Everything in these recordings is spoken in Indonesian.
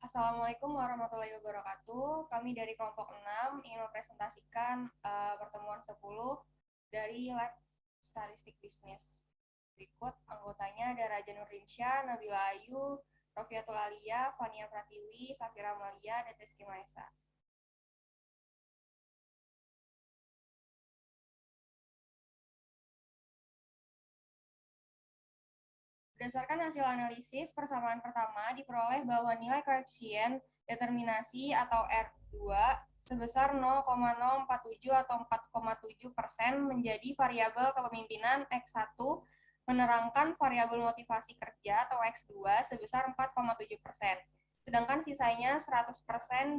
Assalamualaikum warahmatullahi wabarakatuh. Kami dari kelompok 6 ingin mempresentasikan pertemuan 10 dari Lab Statistik Bisnis. Berikut anggotanya ada Raja Nurdiansyah, Nabila Ayu, Rofiatul Alia, Fania Pratiwi, Safira Malia, dan Rizky Maesa. Berdasarkan hasil analisis persamaan pertama, diperoleh bahwa nilai koefisien determinasi atau R2 sebesar 0,047 atau 4,7% menjadi variabel kepemimpinan X1 menerangkan variabel motivasi kerja atau X2 sebesar 4,7%. Sedangkan sisanya 100%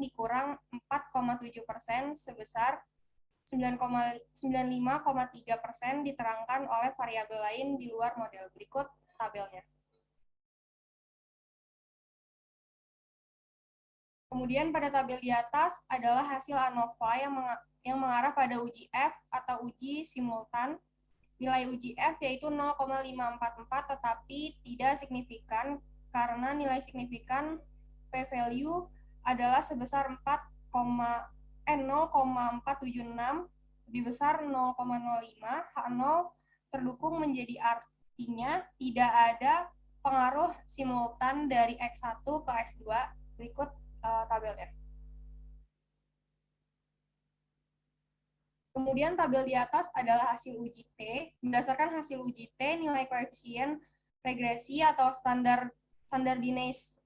dikurang 4,7% sebesar 95,3% diterangkan oleh variabel lain di luar model. Berikut tabelnya. Kemudian pada tabel di atas adalah hasil ANOVA yang mengarah pada uji F atau uji simultan. Nilai uji F yaitu 0,544 tetapi tidak signifikan karena nilai signifikan p-value adalah sebesar 0,476 lebih besar 0,05. H0 terdukung menjadi artinya tidak ada pengaruh simultan dari X1 ke X2. Berikut tabelnya. Kemudian tabel di atas adalah hasil uji T. Berdasarkan hasil uji T, nilai koefisien regresi atau standardized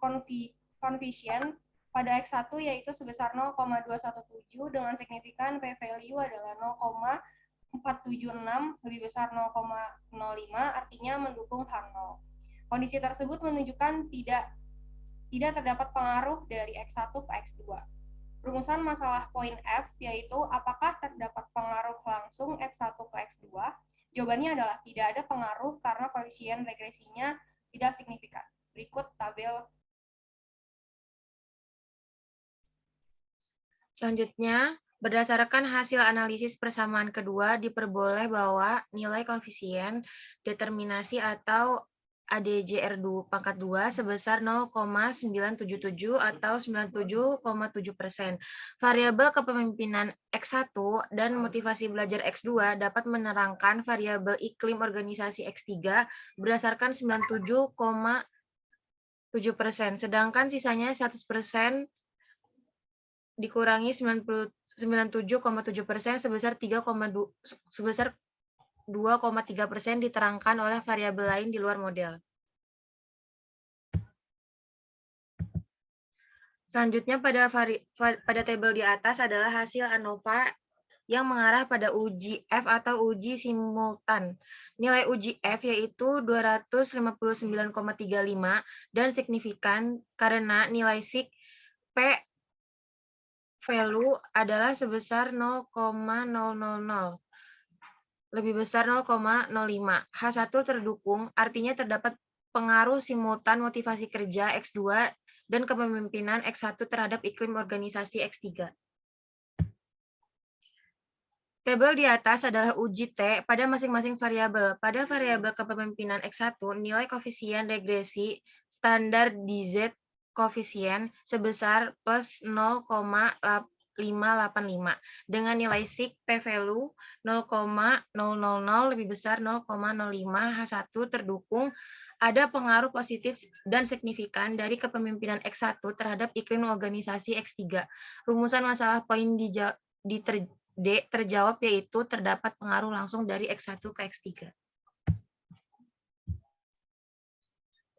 coefficient pada X1 yaitu sebesar 0,217 dengan signifikan p-value adalah 0,476 lebih besar 0,05, artinya mendukung H0. Kondisi tersebut menunjukkan tidak terdapat pengaruh dari X1 ke X2. Rumusan masalah poin F yaitu apakah terdapat pengaruh langsung X1 ke X2? Jawabannya adalah tidak ada pengaruh karena koefisien regresinya tidak signifikan. Berikut tabel. Selanjutnya, berdasarkan hasil analisis persamaan kedua, diperboleh bahwa nilai koefisien determinasi atau ADJR2 pangkat 2 sebesar 0,977 atau 97,7%. Variabel kepemimpinan X1 dan motivasi belajar X2 dapat menerangkan variabel iklim organisasi X3 berdasarkan 97,7%, sedangkan sisanya 100% dikurangi 97,7% sebesar 2,3% diterangkan oleh variabel lain di luar model. Selanjutnya pada tabel di atas adalah hasil ANOVA yang mengarah pada uji F atau uji simultan. Nilai uji F yaitu 259,35 dan signifikan karena nilai sig P value adalah sebesar 0,000 lebih besar 0,05. H1 terdukung, artinya terdapat pengaruh simultan motivasi kerja X2 dan kepemimpinan X1 terhadap iklim organisasi X3. Tabel di atas adalah uji T pada masing-masing variabel. Pada variabel kepemimpinan X1, nilai koefisien regresi standar DZ koefisien sebesar plus 0,585 dengan nilai sig p-value 0,000 lebih besar 0,05. H1 terdukung ada pengaruh positif dan signifikan dari kepemimpinan X1 terhadap iklim organisasi X3. Rumusan masalah poin D terjawab yaitu terdapat pengaruh langsung dari X1 ke X3.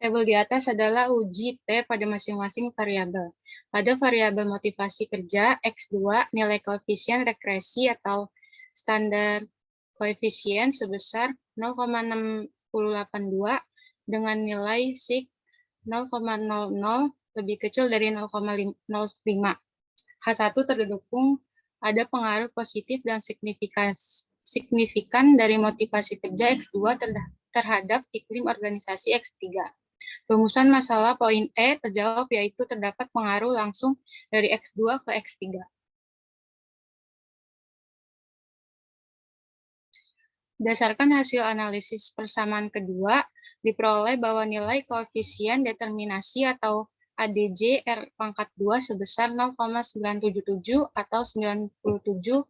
Tabel di atas adalah uji T pada masing-masing variabel. Pada variabel motivasi kerja X2, nilai koefisien regresi atau standar koefisien sebesar 0,682 dengan nilai sig 0,00 lebih kecil dari 0,05. H1 terdukung ada pengaruh positif dan signifikan dari motivasi kerja X2 terhadap iklim organisasi X3. Rumusan masalah poin E terjawab yaitu terdapat pengaruh langsung dari X2 ke X3. Berdasarkan hasil analisis persamaan kedua, diperoleh bahwa nilai koefisien determinasi atau ADJ R pangkat 2 sebesar 0,977 atau 97,7%,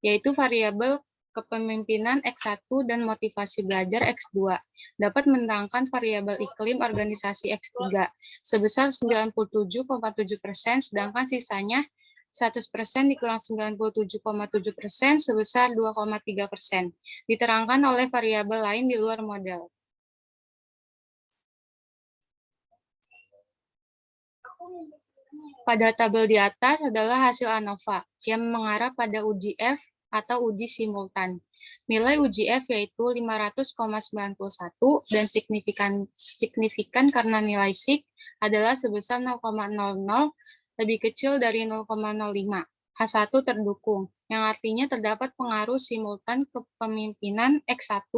yaitu variabel kepemimpinan X1 dan motivasi belajar X2 dapat menerangkan variabel iklim organisasi X3 sebesar 97,7%, sedangkan sisanya 100% dikurang 97,7% sebesar 2,3%. Diterangkan oleh variabel lain di luar model. Pada tabel di atas adalah hasil ANOVA yang mengarah pada uji F atau uji simultan. Nilai uji F yaitu 500,91 dan signifikan karena nilai SIG adalah sebesar 0,00 lebih kecil dari 0,05. H1 terdukung, yang artinya terdapat pengaruh simultan kepemimpinan X1,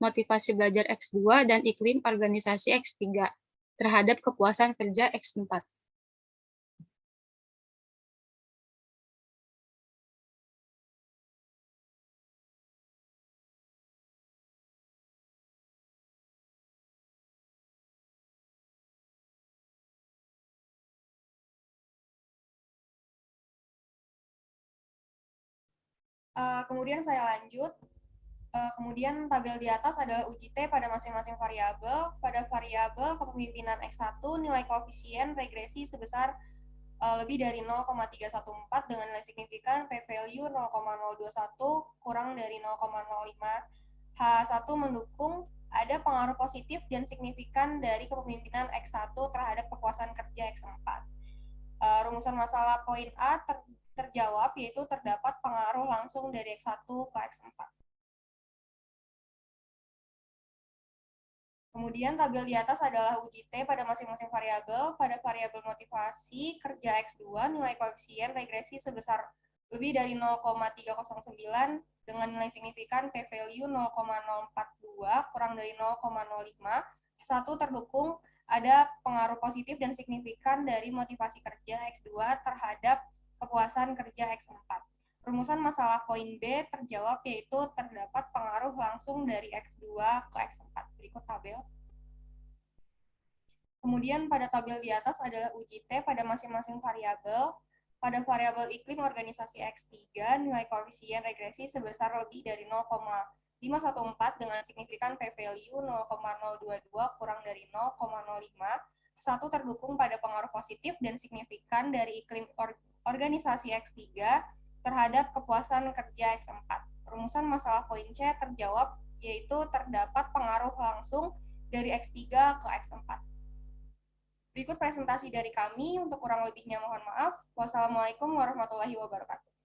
motivasi belajar X2, dan iklim organisasi X3 terhadap kepuasan kerja X4. Kemudian saya lanjut. Kemudian tabel di atas adalah uji T pada masing-masing variabel. Pada variabel kepemimpinan X1, nilai koefisien regresi sebesar lebih dari 0,314 dengan nilai signifikan p-value 0,021 kurang dari 0,05. H1 mendukung ada pengaruh positif dan signifikan dari kepemimpinan X1 terhadap kepuasan kerja X4. Rumusan masalah poin A terjawab, yaitu terdapat pengaruh langsung dari X1 ke X4. Kemudian tabel di atas adalah uji T pada masing-masing variabel. Pada variabel motivasi kerja X2, nilai koefisien regresi sebesar lebih dari 0,309 dengan nilai signifikan p-value 0,042 kurang dari 0,05. Satu terdukung ada pengaruh positif dan signifikan dari motivasi kerja X2 terhadap kepuasan kerja X4. Rumusan masalah poin B terjawab, yaitu terdapat pengaruh langsung dari X2 ke X4. Berikut tabel. Kemudian pada tabel di atas adalah uji T pada masing-masing variabel. Pada variabel iklim organisasi X3, nilai koefisien regresi sebesar lebih dari 0,514 dengan signifikan p-value 0,022 kurang dari 0,05. Satu terdukung pada pengaruh positif dan signifikan dari iklim organisasi X3 terhadap kepuasan kerja X4. Rumusan masalah poin C terjawab, yaitu terdapat pengaruh langsung dari X3 ke X4. Berikut presentasi dari kami, untuk kurang lebihnya mohon maaf. Wassalamualaikum warahmatullahi wabarakatuh.